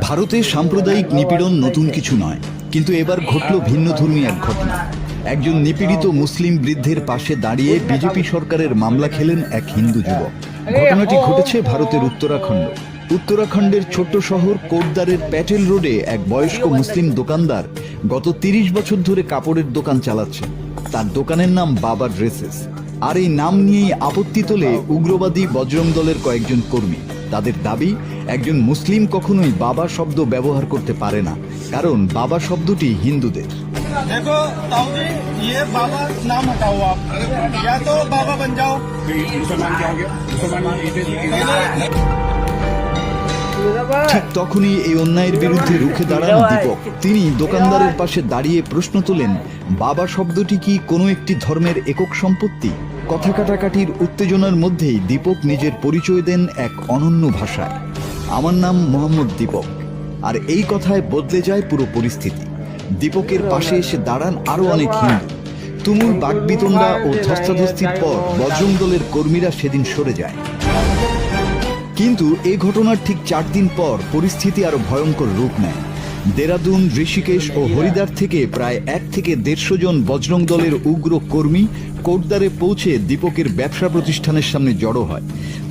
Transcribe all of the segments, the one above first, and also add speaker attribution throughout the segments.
Speaker 1: ভারতে সাম্প্রদায়িক নিপীড়ন নতুন কিছু নয়, কিন্তু এবার ঘটল ভিন্নধর্মী এক ঘটনা। একজন নিপীড়িত মুসলিম বৃদ্ধের পাশে দাঁড়িয়ে বিজেপি সরকারের মামলা খেলেন এক হিন্দু যুবক। ঘটনাটি ঘটেছে ভারতের উত্তরাখণ্ডের ছোট্ট শহর কোটদারের প্যাটেল রোডে এক বয়স্ক মুসলিম দোকানদার গত ৩০ বছর ধরে কাপড়ের দোকান চালাচ্ছেন। তার দোকানের নাম বাবা ড্রেসেস। আর এই নাম নিয়েই আপত্তি তোলে উগ্রবাদী বজরং দলের কয়েকজন কর্মী। তাদের দাবি, একজন মুসলিম কখনোই বাবা শব্দ ব্যবহার করতে পারে না, কারণ বাবা শব্দটি হিন্দুদের।
Speaker 2: देखो ताऊजी, ये बाबा नाम हटाओ आप, या तो बाबा बन जाओ। मुसलमान क्या हो गया?
Speaker 1: ঠিক তখনই এই অন্যায়ের বিরুদ্ধে রুখে দাঁড়ানো দীপক। তিনি দোকানদারের পাশে দাঁড়িয়ে প্রশ্ন তোলেন, বাবা শব্দটি কি কোনো একটি ধর্মের একক সম্পত্তি? কথা কাটাকাটির উত্তেজনার মধ্যেই দীপক নিজের পরিচয় দেন এক অনন্য ভাষায়, আমার নাম মোহাম্মদ দীপক। আর এই কথায় বদলে যায় পুরো পরিস্থিতি। দীপকের পাশে এসে দাঁড়ান আরো অনেক হিন্দু। তুমুল বাকবিতণ্ডা ও ধস্তাধস্তির পর বজরং দলের কর্মীরা সেদিন সরে যায়। কিন্তু এই ঘটনার ঠিক ৪ দিন পর পরিস্থিতি আরো ভয়ঙ্কর রূপ নেয়। দেরাদুন, ঋষিকেশ ও হরিদ্বার থেকে প্রায় ১ থেকে ১৫০ জন বজরং দলের উগ্র কর্মী কোটদারে পৌঁছে দীপকের ব্যবসা প্রতিষ্ঠানের সামনে জড়ো হয়।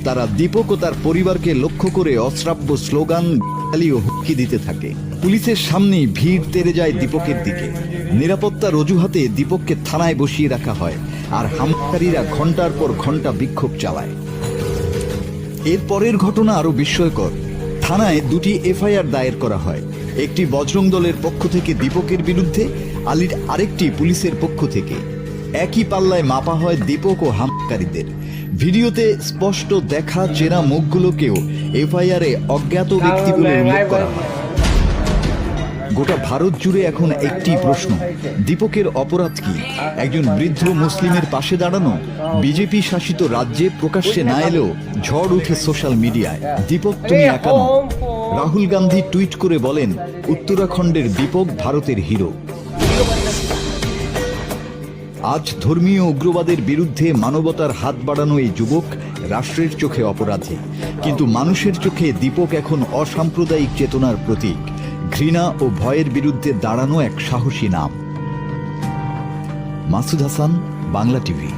Speaker 1: তারা দীপক ও তার পরিবারকে লক্ষ্য করে অশ্রাব্য স্লোগান, গালি ও হুমকি দিতে থাকে। পুলিশের সামনেই ভিড় তেড়ে যায় দীপকের দিকে। নিরাপত্তার অজুহাতে দীপককে থানায় বসিয়ে রাখা হয়, আর হামলাকারীরা ঘন্টার পর ঘন্টা বিক্ষোভ চালায়। এর পরের ঘটনা আরো বিস্ময়কর। থানায় ২টি এফআইআর দায়ের করা হয়, একটি বজরং দলের পক্ষ থেকে দীপকের বিরুদ্ধে, আরেকটি পুলিশের পক্ষ থেকে। একই পাল্লায় মাপা হয় দীপক ও হামলাকারীদের। ভিডিওতে স্পষ্ট দেখা চেনা মুখগুলোকেও এফআইআরে অজ্ঞাত ব্যক্তি বলে উল্লেখ করা হয়। গোটা ভারত জুড়ে এখন একটি প্রশ্ন, দীপকের অপরাধ কি? একজন বৃদ্ধ মুসলিমের পাশে দাঁড়ানো। বিজেপি শাসিত রাজ্যে প্রকাশ্যে না এলেও ঝড় উঠে সোশ্যাল মিডিয়ায়, দীপক তুমি একা নও। রাহুল গান্ধী টুইট করে বলেন, উত্তরাখণ্ডের দীপক ভারতের হিরো। আজ ধর্মীয় উগ্রবাদের বিরুদ্ধে মানবতার হাত বাড়ানো এই যুবক রাষ্ট্রের চোখে অপরাধী, কিন্তু মানুষের চোখে দীপক এখন অসাম্প্রদায়িক চেতনার প্রতীক, ঘৃণা ও ভয়ের বিরুদ্ধে দাঁড়ানো এক সাহসী নাম। মাসুদ হাসান, বাংলা টিভি।